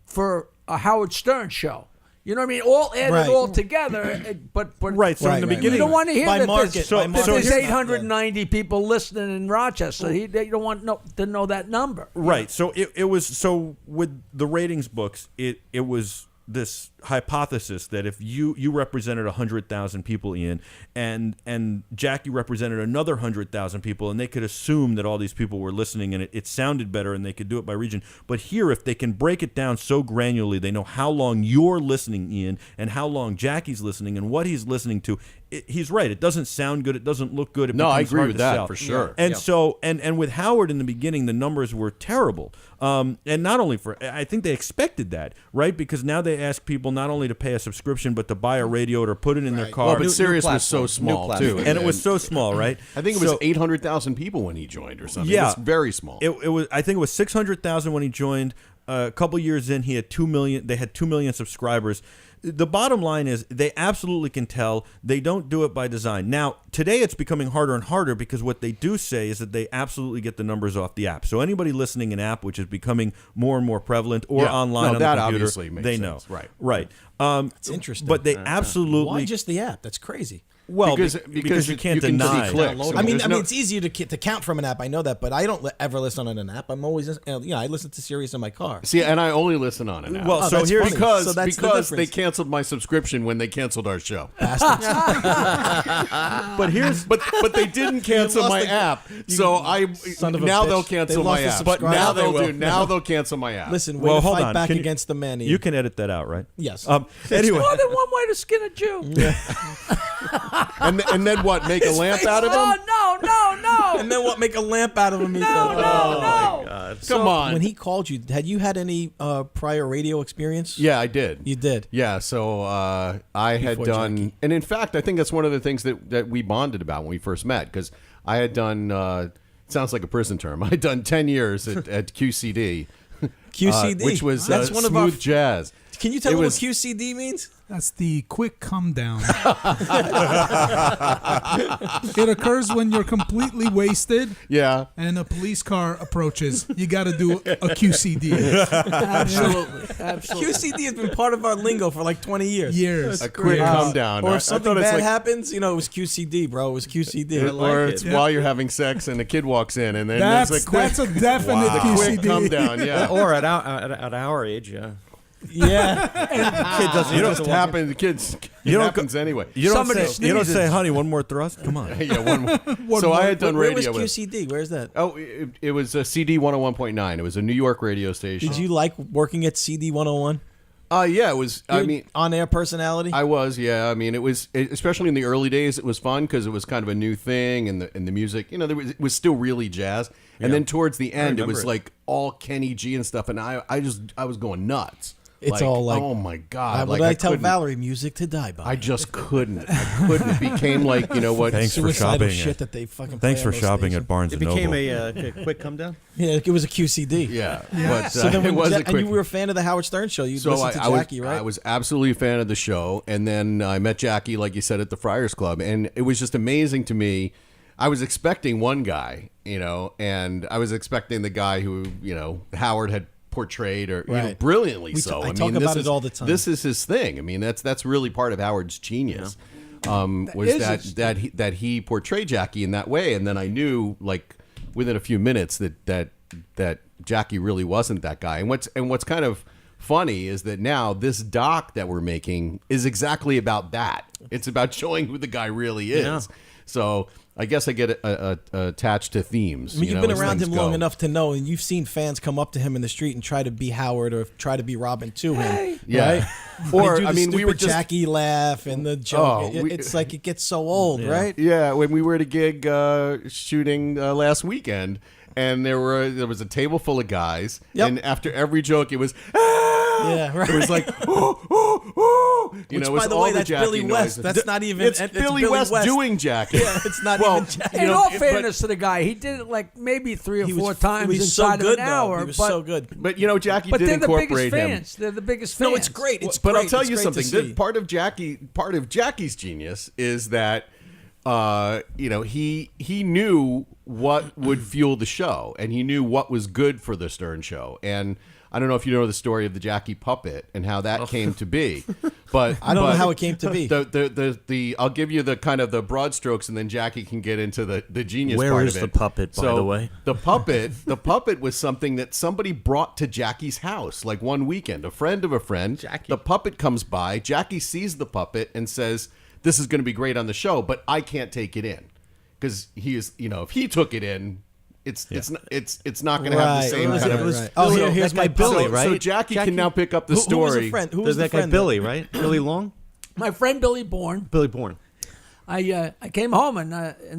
for a Howard Stern show. You know what I mean? All added Right. all together, but right. So in the Right, beginning, you don't want to hear By that market, there's, by that market. there's So 890 people listening in Rochester. They don't want to know that number. Right. So it was so with the ratings books, it was this hypothesis that if you represented 100,000 people, Ian, and Jackie represented another 100,000 people, and they could assume that all these people were listening, and it sounded better, and they could do it by region. But here, if they can break it down so granularly, they know how long you're listening, Ian, and how long Jackie's listening, and what he's listening to. He's right. It doesn't sound good. It doesn't look good. No, I becomes agree hard with to that sell. for sure. And so, and with Howard in the beginning, the numbers were terrible. And not only I think they expected that, right? Because now they ask people not only to pay a subscription, but to buy a radio or put it in their car. Well, but Sirius was so platform. New small too, and it was so small, right? I think it was So- 800,000 people when he joined, or something. Yeah. It's very small. It was. I think it was 600,000 when he joined. A couple years in, he had 2 million. They had 2 million subscribers. The bottom line is they absolutely can tell they don't do it by design. Now, today it's becoming harder and harder because what they do say is that they absolutely get the numbers off the app. So anybody listening in app, which is becoming more and more prevalent, or Yeah. online No, on the that computer, obviously makes they sense. know. Right. Right. It's interesting. But they absolutely Why just the app? That's crazy. well because you can't you can deny. see clicks. I mean, There's no- it's easier to count from an app. I know that, but I don't ever listen on an app. I'm always, I listen to Sirius in my car. See, and I only listen on it now. Well, so that's here's funny. because So that's the because they difference. canceled my subscription when they canceled our show. but here's But they didn't cancel lost my the- app. So I son of a now bitch. they'll They cancel lost my the app. But subscriber. now Now they they'll will. do. Now they'll cancel my app. Listen, way well, to hold fight on. back Can you- against the man. Ian. You can edit that out, right? Yes. Anyway, More than one way to skin a Jew. and then what? Make a lamp out of Oh him? no! And then what? Make a lamp out of him? No! Come on. When he called you, had you had any prior radio experience? Yeah, I did. You did. Yeah, so I had Before done, Jackie. and in fact, I think that's one of the things that we bonded about when we first met, because I had done, it sounds like a prison term, I had done 10 years at QCD. QCD, which was that's one of our. smooth jazz. Can you tell It me what was- QCD means? That's the quick come down. It occurs when you're completely wasted Yeah. and a police car approaches. You got to do a QCD. Absolutely. QCD has been part of our lingo for like 20 years. Years. A quick Yeah. come down. Or I if something thought it's bad like- happens, it was QCD, bro. It was QCD. or it's it. while you're having sex and a kid walks in, and then That's there's a quick, a definite quick QCD. come down. Yeah. Or at our age, yeah. Yeah. kid doesn't. It just happens. Kids. It don't happens anyway. You don't Somebody say. You don't sneezes. say, "Honey, one more thrust." Come on. Yeah, one more. So I had done Where was radio with. QCD? Where's that? Oh, it was a CD 101.9. It was a New York radio station. Did you like working at CD 101? Yeah, it was. I mean, on-air personality. I was. Yeah, I mean, it was especially in the early days. It was fun because it was kind of a new thing, and the music. It was still really jazz. And then towards the end, it was like all Kenny G and stuff, and I was going nuts. It's all like, oh my god! what like did I tell couldn't- Valerie? Music to die by. I just couldn't. I couldn't. It became like what? Thanks for Suicidal shopping. shit that they fucking. Thanks play for on those shopping stations. at Barnes It and became Noble. a quick come down. Yeah, it was a QCD. Yeah, but So then, it was a and quick. you were a fan of the Howard Stern show. You So listened to I was, Jackie, right? I was absolutely a fan of the show, and then I met Jackie, like you said, at the Friars Club, and it was just amazing to me. I was expecting one guy, and I was expecting the guy who, Howard had portrayed or Right. brilliantly We so. I I talk mean, about this it is, all the time. This is his thing. I mean, that's really part of Howard's genius. Was is that he portrayed Jackie in that way, and then I knew like within a few minutes that Jackie really wasn't that guy. And what's kind of funny is that now this doc that we're making is exactly about that. It's about showing who the guy really is. Yeah. So I guess I get attached to themes. I mean, you've been as around things him long go. enough to know, and you've seen fans come up to him in the street and try to be Howard or try to be Robin to him. Yeah. Right? Or, They do I the mean, we were stupid just- Jackie laugh and the joke. Oh, It's like it gets so old, right? Yeah, when we were at a gig shooting last weekend, and there was a table full of guys, Yep. and after every joke, it was ah! Yeah, right. It was like oh, oh, oh. Which, it was by the all way, that's Jackie Billy West. noises. That's not even. It's Billy West doing Jackie. Yeah, it's not Well, even Jackie. In know, all but- fairness to the guy, he did it like maybe 3 or He 4 was, times he was so inside good, of an hour. though. He was but, so good. But Jackie but did they're the biggest incorporate him. fans. They're the biggest fans. No, it's great. It's But great. I'll tell It's you great something. to see. Part of Jackie's genius is that he knew what would fuel the show, and he knew what was good for the Stern show. And I don't know if you know the story of the Jackie puppet and how that came to be, but I don't know how it came to be. The I'll give you the kind of the broad strokes, and then Jackie can get into the genius Where part is of it. the puppet, by the way? The puppet was something that somebody brought to Jackie's house like one weekend. A friend of a friend. Jackie. The puppet comes by. Jackie sees the puppet and says, "This is going to be great on the show, but I can't take it in because he is, if he took it in." It's not going to have the same kind of. Right. Oh, here's that my guy Billy, So, right? so Jackie can now pick up the Who story. was the friend? Who was There's the that guy friend? Billy, right? Billy Long? My friend Billy Bourne. Billy Bourne. I came home and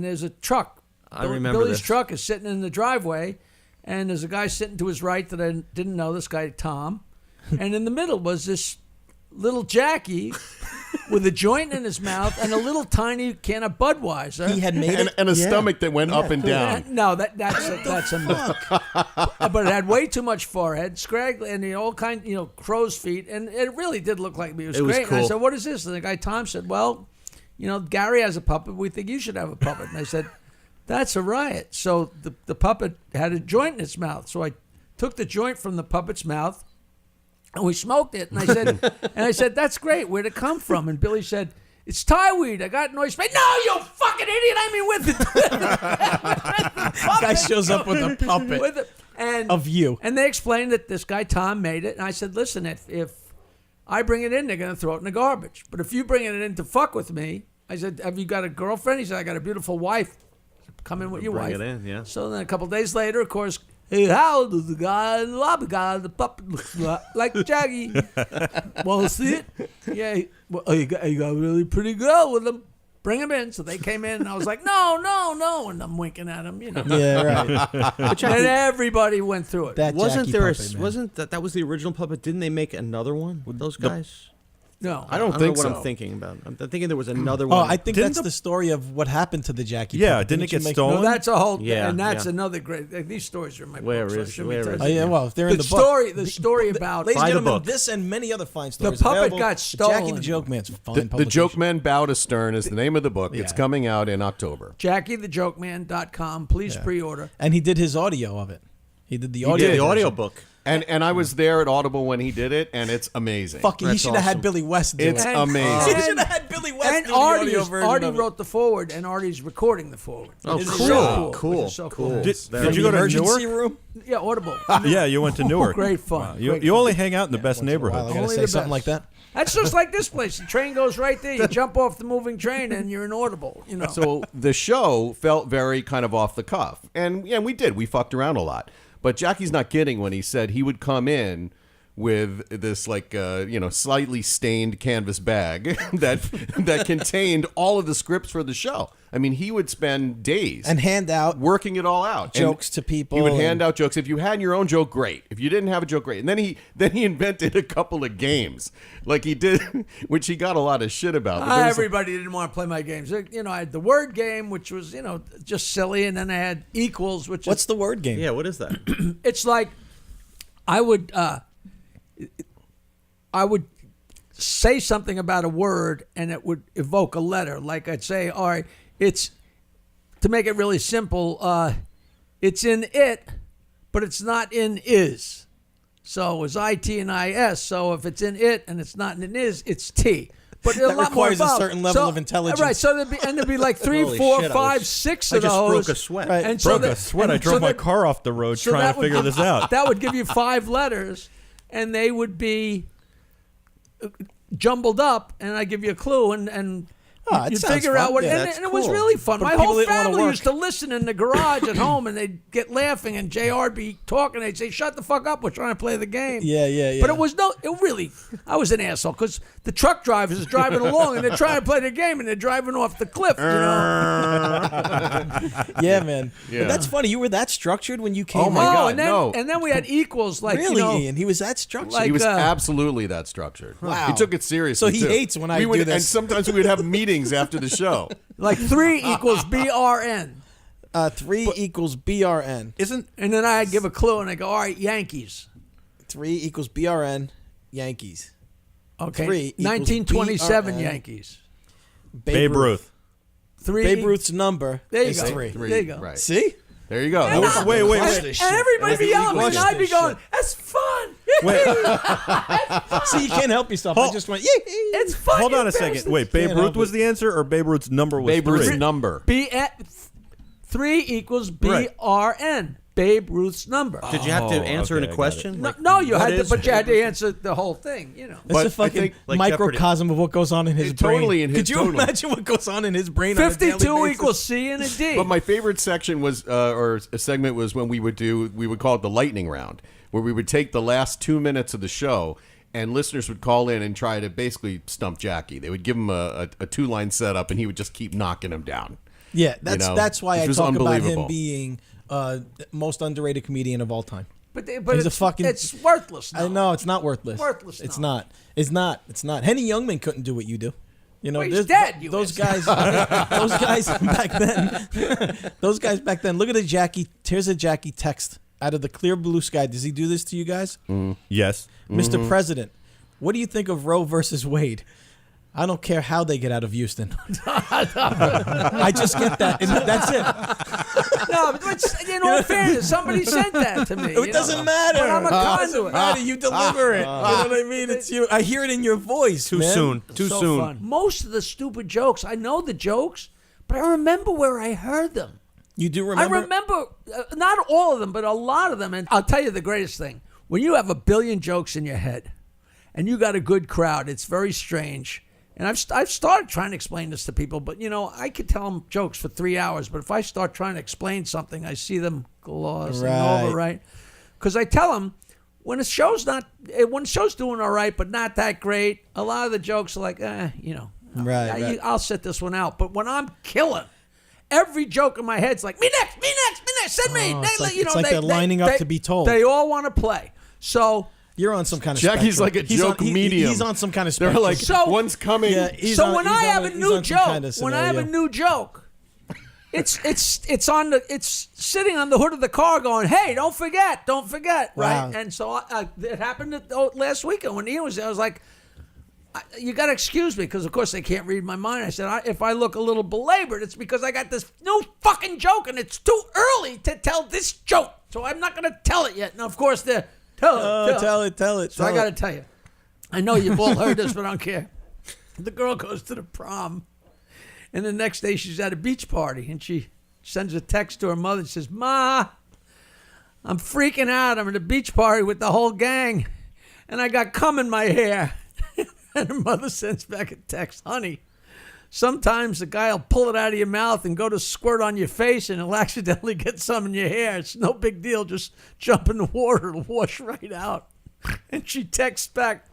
there's a truck. I remember Billy's this. truck is sitting in the driveway, and there's a guy sitting to his right that I didn't know. This guy Tom, and in the middle was this little Jackie with a joint in his mouth and a little tiny can of Budweiser. He had made it. and a stomach that went up and down. No, that's a myth. But it had way too much forehead, scraggly, and all kind, crow's feet, and it really did look like me. It was It was great. And I cool. said, "What is this?" And the guy Tom said, "Well, Gary has a puppet. We think you should have a puppet." And I said, "That's a riot." So the puppet had a joint in its mouth. So I took the joint from the puppet's mouth, and we smoked it. And I said, "That's great. Where'd it come from?" And Billy said, "It's Thai weed. I got it in Oyster Bay." "No, you fucking idiot! I mean with it." Guy shows up with a puppet With it. And of you. And they explained that this guy Tom made it. And I said, "Listen, if I bring it in, they're going to throw it in the garbage. But if you bring it in to fuck with me," I said, "Have you got a girlfriend?" He said, "I got a beautiful wife." I said, "Come in with your Bring wife." it in, yeah. So then a couple days later, of course, "Hey, how does the guy in the lobby guy, the puppet looks like Jackie? Want to see it?" "Yeah." "Well, you got a really pretty girl with him. Bring him in." So they came in, and I was like, "No, no, no," and I'm winking at him, Yeah, right. And everybody went through it. That Wasn't Jackie there puppet, man. wasn't that was the original puppet? Didn't they make another one with those guys? No, I don't I don't think know what so. I'm thinking about. I'm thinking there was another Oh, one. I think Didn't that's the- the story of what happened to the Jackie Yeah, puppet. didn't it you get make- stolen? No, that's a whole, Yeah, and that's yeah. another great. These stories are in my Where book. so I is- shouldn't where be is telling Oh, yeah, you. well, if they're in the the book. story, the story about Ladies Buy and the gentlemen, book. this and many other fine stories. puppet available got at Jackie stolen. the Joke Man's fine The publication. Joke Man Bow to Stern is the name of the book. It's Yeah. coming out in October. JackieTheJokeman.com. Please pre-order. And he did his audio of it. He did the He audio. did the version. audio book. And I was there at Audible when he did it, and it's amazing. Fucking, he That's should have had awesome. Billy West do It's it. amazing. He should have had Billy West And do the audio Artie, version Artie of it. wrote the forward, and Artie's recording the forward. Oh, Which is cool. so Cool. Which is so cool. Cool. Did From you the go to emergency Newark? room? Yeah, Audible. Yeah, you went to Newark. Great fun. Wow. You, Great you fun. only hang out in the best Wow, I neighborhoods. gotta Only say the something best. like that. That's just like this place. The train goes right there. You jump off the moving train, and you're in Audible. So the show felt very kind of off the cuff. And we did. We fucked around a lot. But Jackie's not kidding when he said he would come in with this slightly stained canvas bag that contained all of the scripts for the show. I mean, he would spend days And hand out working it all out. jokes And to people He would and- hand out jokes. If you had your own joke, great. If you didn't have a joke, great. And then he invented a couple of games, like he did, which he got a lot of shit about. But there was- Everybody didn't want to play my games. I had the word game, which was, just silly, and then I had equals, which What's is the word game? Yeah, what is that? it's like I would say something about a word, and it would evoke a letter. Like I'd say, all right, it's, to make it really simple, it's in it, but it's not in is. So it was I-T and I-S. So if it's in it and it's not in is, it's T. But a That lot more requires a involved. certain level of intelligence. Right. So there'd be like 3, Holy 4, shit, 5, 6 I of just those. broke a sweat. Right. And Broke that- a sweat. I and drove so my that- car off the road so trying that to would figure give- this out. That would give you 5 letters, and they would be jumbled up, and I give you a clue, and it you sounds figure fun. out what. Yeah, and that's it was cool. really fun. But My people whole didn't wanna family work. used to listen in the garage at home, and they'd get laughing, and JR'd be talking. They'd say, "Shut the fuck up! We're trying to play the game." Yeah. But I was an asshole because the truck drivers is driving along and they're trying to play the game and they're driving off the cliff. Yeah, man. Yeah. But that's funny. You were that structured when you came Oh my in? God, and then, no. And then we had equals like Really, Ian? He was that structured? like- he was uh, absolutely that structured. Wow. He took it seriously. So he too. hates when I We would, do this. And sometimes we would have meetings after the show. like 3 equals BRN. 3 equals BRN. Isn't And then I'd give a clue and I go, all right, Yankees. 3 equals BRN, Yankees. Okay. 3 equals 1927 BRN. Yankees. Babe Ruth? 3. Babe Ruth's number There you is go. 3. There you go. Right. See? There you go. And That was- Wait. And everybody be yelling, and I'd be going, "That's fun! See, you can't help yourself. I just went, yee. It's fun!" Hold you on a second. bastards." Wait, Babe Can't Ruth help was it. the answer, or Babe Ruth's number was Babe Ruth's 3? number. 3 equals BRN. Babe Ruth's number. Did you have to answer okay, in I a got question? No, Like, no, you what had to, is but you had to Babe Ruth? answer the whole thing. It's But a I fucking think- like microcosm of what goes on in his brain. Totally in his- Could you totally. imagine what goes on in his brain on a daily 52 basis? equals C and a D. But my favorite section was, or a segment was when we would call it the lightning round, where we would take the last 2 minutes of the show and listeners would call in and try to basically stump Jackie. They would give him a 2-line setup and he would just keep knocking them down. Yeah, that's why which I was talk about unbelievable. him being most underrated comedian of all time. but he's a fucking- it's worthless. I know it's not worthless. Worthless It's knowledge. not. It's not. It's not. Henny Youngman couldn't do what you do. You know, Well, he's there's- dead, you those idiot. guys. Those guys back then. Those guys back then. Look at the Jackie. Here's a Jackie text out of the clear blue sky. Does he do this to you guys? Yes. Mr. President, what do you think of Roe versus Wade? I don't care how they get out of Houston. I just get that. And that's it. No, but in all fairness, somebody sent that to me. It doesn't matter. But I'm a It doesn't conduit. matter. You deliver it. You know what I mean? It's you. I hear it in your voice. Too man. soon. Too So soon. fun. Most of the stupid jokes, I know the jokes, but I remember where I heard them. You do remember? I remember not all of them, but a lot of them. And I'll tell you the greatest thing: when you have a billion jokes in your head, and you got a good crowd, it's very strange. And I've started trying to explain this to people, but I could tell them jokes for 3 hours, but if I start trying to explain something, I see them glossing over, right? Because I tell them when a show's doing all right, but not that great, a lot of the jokes are like, Right. I'll sit this one out. But when I'm killing, every joke in my head's like, me next, send me. it's like they're lining up to be told. They all want to play. So You're on some kind of Jackie's spectrum. like a He's joke on, medium. He's on some kind of They're spectrum. like, So- one's coming. Yeah, he's so on- when he's I on have a- a he's new on some joke, kind of when I have a scenario. new joke, it's sitting on the hood of the car going, "Hey, don't forget, right?" Wow. And so it happened last weekend when Ian was there. I was like, "You got to excuse me," because of course they can't read my mind. I said, "If I look a little belabored, it's because I got this new fucking joke, and it's too early to tell this joke, so I'm not going to tell it yet." And of course they're Tell it. so I got to tell you, I know you've all heard this, but I don't care. The girl goes to the prom, and the next day she's at a beach party, and she sends a text to her mother and says, "Ma, I'm freaking out. I'm at a beach party with the whole gang, and I got cum in my hair." And her mother sends back a text, "Honey, sometimes the guy will pull it out of your mouth and go to squirt on your face, and he'll accidentally get some in your hair. It's no big deal. Just jump in the water. It'll wash right out." And she texts back,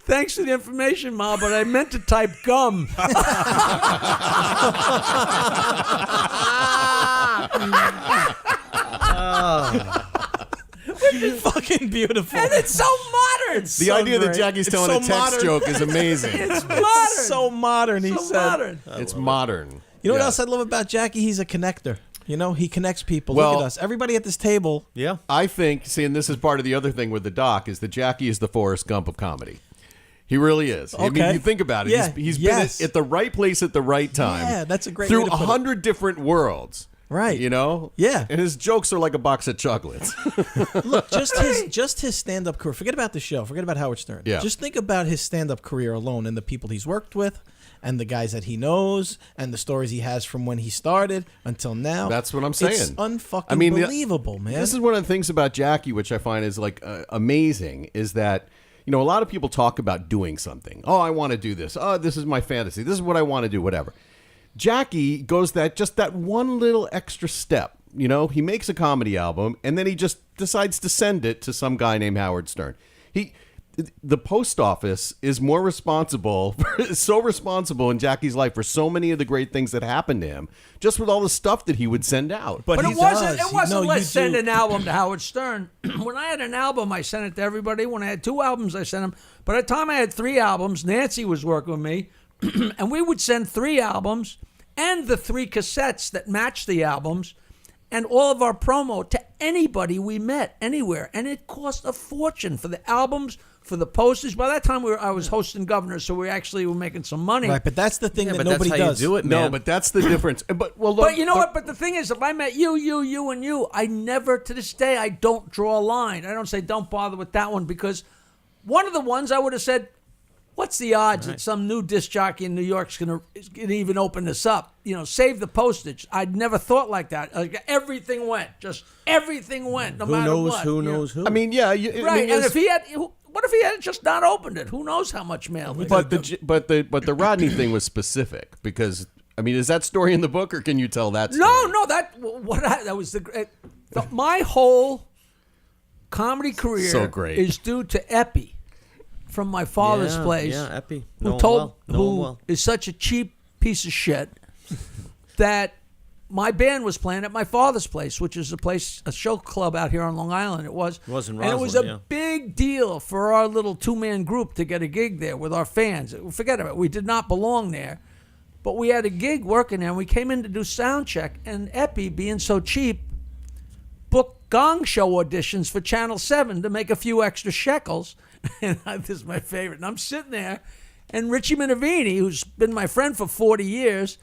"Thanks for the information, Ma, but I meant to type gum." Fucking beautiful. And it's so modern. The idea that Jackie's It's telling so a text modern. joke is amazing. It's modern. It's so modern. He so said. modern. It's modern. You know what Yeah. else I love about Jackie? He's a connector. He connects people. Well- Look at us. Everybody at this table. Yeah. I think, and this is part of the other thing with the doc, is that Jackie is the Forrest Gump of comedy. He really is. I mean, Okay. you think about it. Yeah, He's yes. been at the right place at the right time. Yeah, that's a great Through way to put it. 100 different worlds. Right. You know? Yeah. And his jokes are like a box of chocolates. Look, just his stand-up career. Forget about the show. Forget about Howard Stern. Yeah. Just think about his stand-up career alone and the people he's worked with and the guys that he knows and the stories he has from when he started until now. That's what I'm saying. It's unfucking I mean, believable, man. This is one of the things about Jackie, which I find is like amazing, is that, a lot of people talk about doing something. Oh, I want to do this. Oh, this is my fantasy. This is what I want to do, whatever. Jackie goes just that one little extra step. He makes a comedy album and then he just decides to send it to some guy named Howard Stern. The post office is more responsible, so responsible in Jackie's life for so many of the great things that happened to him, just with all the stuff that he would send out. But he it wasn't. does. It wasn't. No, Let's you send do. an album to Howard Stern. When I had an album, I sent it to everybody. When I had 2 albums, I sent them. By the time I had 3 albums, Nancy was working with me, and we would send 3 albums and the 3 cassettes that matched the albums, and all of our promo to anybody we met anywhere, and it cost a fortune for the albums. for the postage. By that time, I was hosting governors, so we actually were making some money. Right, but that's the thing that but nobody that's how does. you do it, man. No, but that's the difference. But well, look, But you know what? But the thing is, if I met you, and you, I never, to this day, I don't draw a line. I don't say, don't bother with that one, because one of the ones I would have said, what's the odds that some new disc jockey in New York's gonna even open this up? You know, save the postage. I'd never thought like that. Like, everything went. Just everything went, no Who matter knows what. who you know? knows who? I mean, yeah, Right, and if he had... What if he had just not opened it? Who knows how much mail? but the Rodney thing was specific because I mean, is that story in the book or can you tell that story? No, that was my whole comedy career So great. is due to Epi from my father's place. Yeah, Epi. Who is such a cheap piece of shit that my band was playing at my father's place, which is a show club out here on Long Island. It was in and it was Roslyn, a big deal for our little 2-man group to get a gig there with our fans. Forget about it. We did not belong there, but we had a gig working there, and we came in to do sound check, and Epi, being so cheap, booked gong show auditions for Channel 7 to make a few extra shekels. And this is my favorite. And I'm sitting there, and Richie Minervini, who's been my friend for 40 years,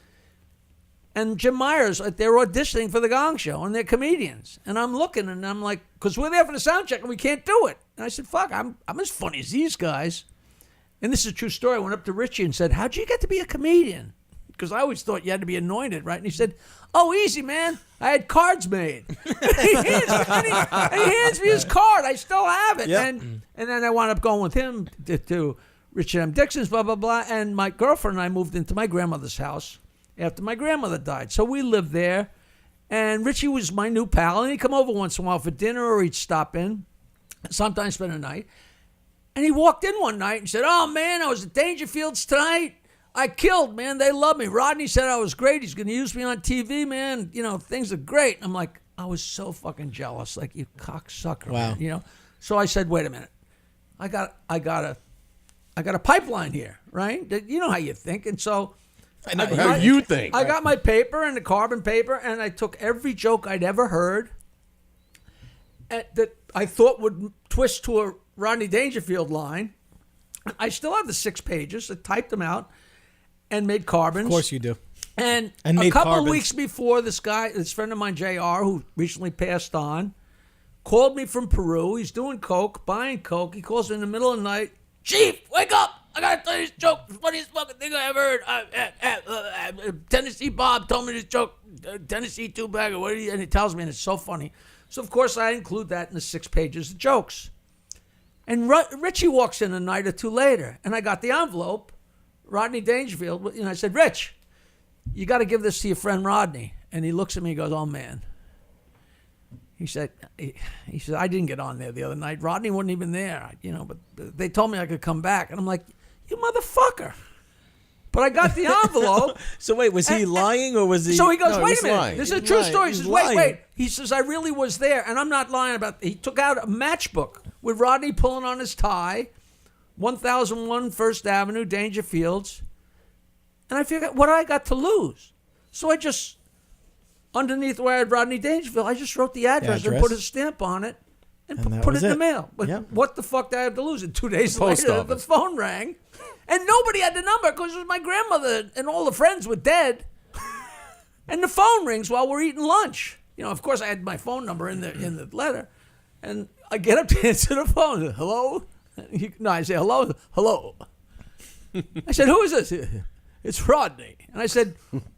and Jim Myers, they're auditioning for the Gong Show, and they're comedians. And I'm looking, and I'm like, because we're there for the sound check, and we can't do it. And I said, fuck, I'm as funny as these guys. And this is a true story. I went up to Richie and said, how'd you get to be a comedian? Because I always thought you had to be anointed, right? And he said, oh, easy, man. I had cards made. he hands me his card. I still have it. Yep. And then I wound up going with him to Richard M. Dixon's, blah, blah, blah. And my girlfriend and I moved into my grandmother's house after my grandmother died. So we lived there. And Richie was my new pal. And he'd come over once in a while for dinner, or he'd stop in, sometimes spend a night. And he walked in one night and said, oh, man, I was at Dangerfield's tonight. I killed, man. They love me. Rodney said I was great. He's going to use me on TV, man. You know, things are great. I'm like, I was so fucking jealous. Like, you cocksucker. Wow. Man, you know? So I said, wait a minute. I got a pipeline here, right? You know how you think. And so I know How you think? I got my paper and the carbon paper, and I took every joke I'd ever heard that I thought would twist to a Rodney Dangerfield line. I still have the 6 pages. I typed them out and made carbons. Of course you do. And a made couple of carbons. weeks before, this friend of mine, JR, who recently passed on, called me from Peru. He's doing coke, buying coke. He calls me in the middle of the night. Chief, wake up! I gotta tell you this joke. The funniest fucking thing I ever heard. Tennessee Bob told me this joke. Tennessee two-bagger. And he tells me, and it's so funny. So, of course, I include that in the 6 pages of jokes. And Richie walks in a night or two later, and I got the envelope, Rodney Dangerfield, and I said, Rich, you got to give this to your friend Rodney. And he looks at me and goes, oh, man. He said, I didn't get on there the other night. Rodney wasn't even there, you know, but they told me I could come back. And I'm like, you motherfucker. But I got the envelope. So wait, was he lying or was he? So he goes, No, wait he's a minute. lying. This is a He's true lying. story. He He's says, lying. wait. He says, I really was there. And I'm not lying about it. He took out a matchbook with Rodney pulling on his tie, 1001 First Avenue, Dangerfields. And I figured, what I got to lose? So I just, underneath where I had Rodney Dangerfield, I just wrote the address and put a stamp on it and that put was it in it. the mail. But Yep. what the fuck did I have to lose? And 2 days Post later, office. the phone rang. And nobody had the number because it was my grandmother and all the friends were dead. And the phone rings while we're eating lunch. You know, of course, I had my phone number in the letter. And I get up to answer the phone. Hello? No, I say, hello? Hello. I said, who is this? It's Rodney. And I said,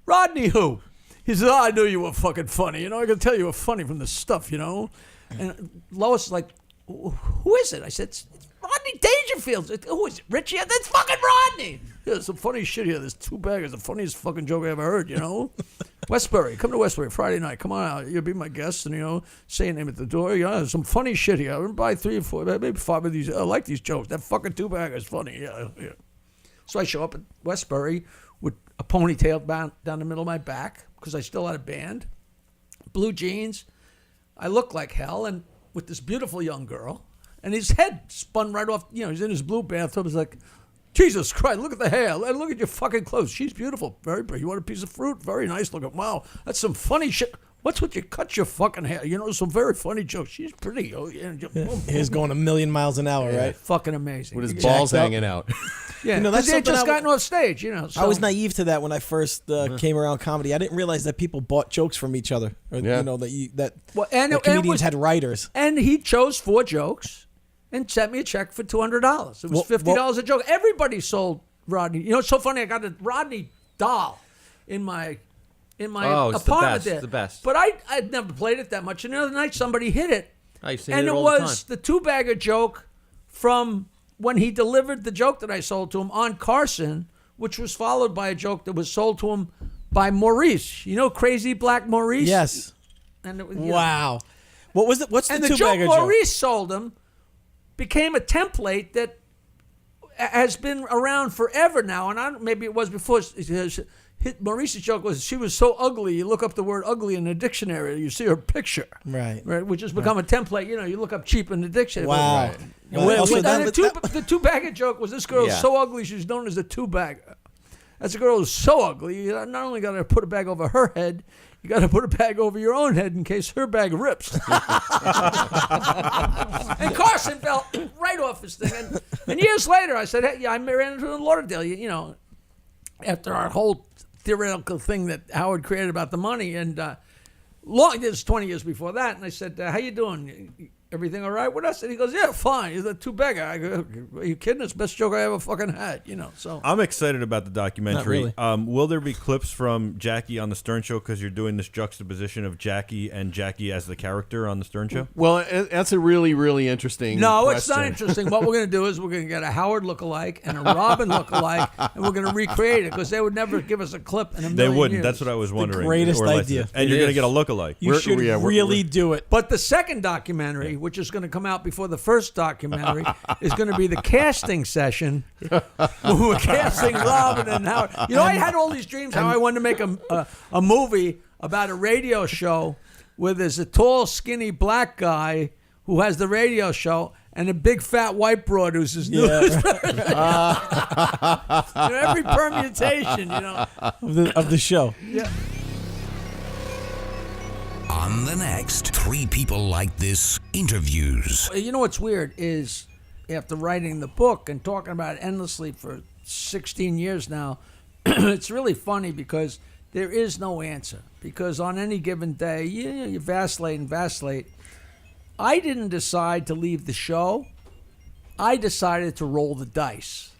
Rodney who? He said, I knew you were fucking funny. You know, I can tell you were funny from the stuff, you know. And Lois is like, who is it? I said, it's Rodney Dangerfield. Who is it? Richie? That's fucking Rodney. There's some funny shit here. There's 2 baggers. The funniest fucking joke I ever heard, you know. Westbury. Come to Westbury Friday night. Come on out. You'll be my guest and, you know, say your name at the door. You know, there's some funny shit here. I'm going to buy 3 or 4, maybe 5 of these. I like these jokes. That fucking 2-bagger is funny. Yeah. So I show up at Westbury with a ponytail down the middle of my back because I still had a band. Blue jeans. I look like hell, and with this beautiful young girl. And his head spun right off. You know, he's in his blue bathtub. He's like, Jesus Christ, look at the hair. Look at your fucking clothes. She's beautiful. Very pretty. You want a piece of fruit? Very nice looking. Wow, that's some funny shit. What's with you? Cut your fucking hair. You know, some very funny jokes. She's pretty. Oh, yeah. He's going a million miles an hour, right? Fucking amazing. With his Yeah. balls Jacked up. hanging out. Yeah, You know, that's because they had something just I gotten off stage, you know. So. I was naive to that when I first came around comedy. I didn't realize that people bought jokes from each other. Or, Yeah. You know, that Well, and that it comedians was- had writers. And he chose 4 jokes and sent me a check for $200. It was $50 a joke. Everybody sold Rodney. You know, it's so funny. I got a Rodney doll in my Oh, it's the apartment best, there. the best. But I'd never played it that much. And the other night somebody hit it. I used to And hit it it all the was time. the 2-bagger joke from when he delivered the joke that I sold to him on Carson, which was followed by a joke that was sold to him by Maurice. You know, Crazy Black Maurice? Yes. And it was, you know, Wow. What was it? What's the and the joke two-bagger joke? Maurice sold him became a template that has been around forever now. And maybe it was before. Maurice's joke was, she was so ugly, you look up the word ugly in the dictionary, you see her picture. Right. Which has become a template. You know, you look up cheap in the dictionary. Wow. Right. Well, also And that- the two-bagger joke was, this girl is Yeah. so ugly, she's known as a two-bagger. That's a girl who's so ugly, you not only got to put a bag over her head, you got to put a bag over your own head in case her bag rips. And Carson fell right off his thing. And years later, I said, hey, yeah, I ran into him in Lauderdale, you know, after our whole theoretical thing that Howard created about the money. And this was 20 years before that. And I said, how you doing? Everything all right with us? And he goes, yeah, fine. He's a two-bagger. I go, are you kidding? It's the best joke I ever fucking had, you know. So I'm excited about the documentary. Not really. Will there be clips from Jackie on the Stern Show because you're doing this juxtaposition of Jackie and Jackie as the character on the Stern Show? Well, that's a really, really interesting no, question. it's not interesting. What we're going to do is we're going to get a Howard lookalike and a Robin lookalike, and we're going to recreate it because they would never give us a clip in a million They wouldn't. years. That's what I was wondering. greatest Or less- idea. And It you're going to is. get a lookalike. You should really do it. But the second documentary, which is going to come out before the first documentary, is going to be the casting session. We're casting Robin and Howard. You know, I had all these dreams how I wanted to make a movie about a radio show where there's a tall, skinny black guy who has the radio show and a big fat white broad who's his news person. You know, every permutation, you know. Of the show. Yeah. On the next Three People Like This interviews. You know what's weird is after writing the book and talking about it endlessly for 16 years now, it's really funny because there is no answer. Because on any given day, you vacillate and vacillate. I didn't decide to leave the show. I decided to roll the dice.